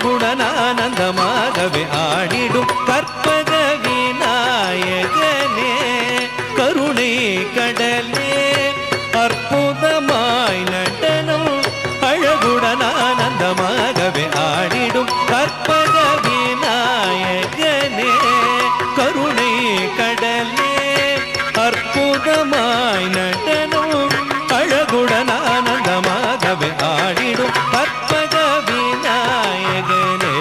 அழகுடனானந்தமாகவே ஆடிடும் கற்பக விநாயகனே கருணை கடலே அற்புதமாய் நடனம் அழகுடனானந்தமாகவே ஆடிடும் கற்பக விநாயகனே கருணை கடலே அற்புதமாய் நடனம் அழகுடனானந்தமாகவே ஆடிடும் கற்பக விநாயகனே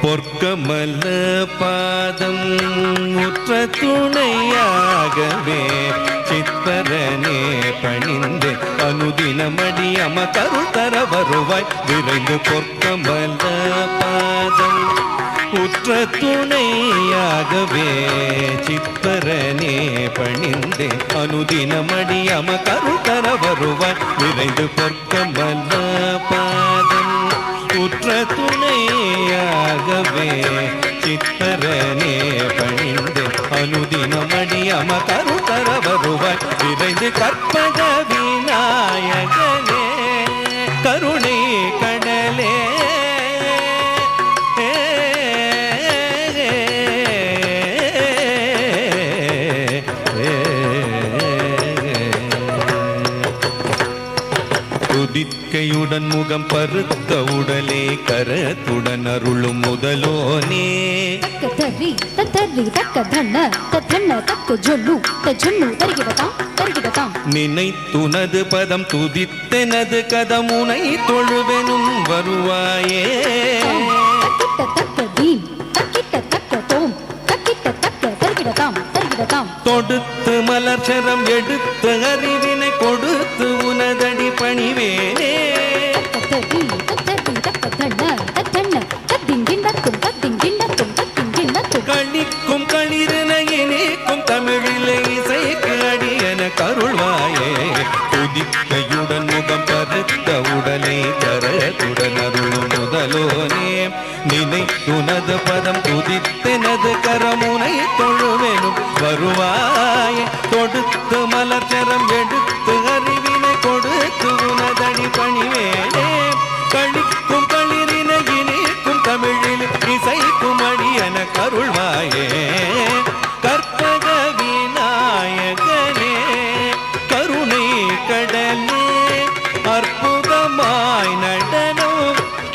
பொற்கமல பாதம் உற்ற துணையாகவே சித்தரனே பணிந்து அனுதினமடி அமகருள் தர வருவாய் விரைந்து பொற்கமல பாதம் உற்ற துணையாகவே சித்தரனே பணிந்து அனுதினமடி அமகருள் தர வருவாய் விரைந்து பொற்கமல பாதம் உற்ற துணையாகவே சித்தரனே பணிந்து அனுதினமடி அமகருள் தர வருவாய் விரைந்து கற்பக விநாயகனே கருணை கடலே துதிக்கையுடன் முகம் பருத்த உடலே கரத்துடன் அருளும் முதலோனே தரி தரி தக்க தண்ண தண்ண தக்க ஜொல்லு தஜொல்லு தருகிடதாம் நினைத்துனது பதம் துதித்தெனது கதமுனை தொழுவெனும் வருவாயே தக்கிட்ட தக்க தீம் தக்கிட்ட தக்க தோம் தக்கிட்ட தக்க தருகிடதாம் தொடுத்து மலர்ச்சரம் எடுத்து அறிவினை கொடுத்து உனதடி பணிவேனே களிக்கும் களிரன இனிக்கும் தமிழிலே இசைக்கு அடியன கருள்வாயே துதிக்கையுடன் முகம் பருத்த உடலை கரத்துடன் அருளும் முதலோனே நினைத்துனது பதம் துதித்தெனது கரமுனை தொழுவெனும் வருவாயே தொடுத்து மலர்ச்சரம் எடுத்து அறிவினை கொடுத்து உனதடி பணிவேனே களிக்கும் களிரின இனிக்கும் தமிழில் இசைக்கும் அடியன கருள்வாயே கற்பக விநாயகனே கருணை கடலே அற்புதமாய் நடனம்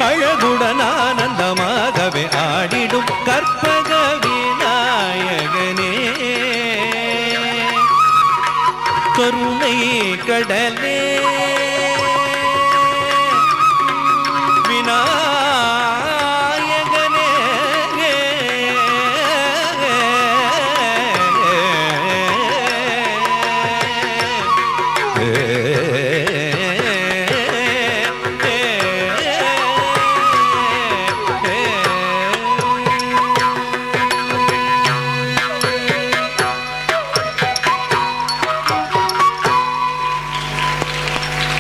அழகுடன் ஆனந்தமாகவே ஆடிடும் கற்பக விநாயகனே கருணை கடலே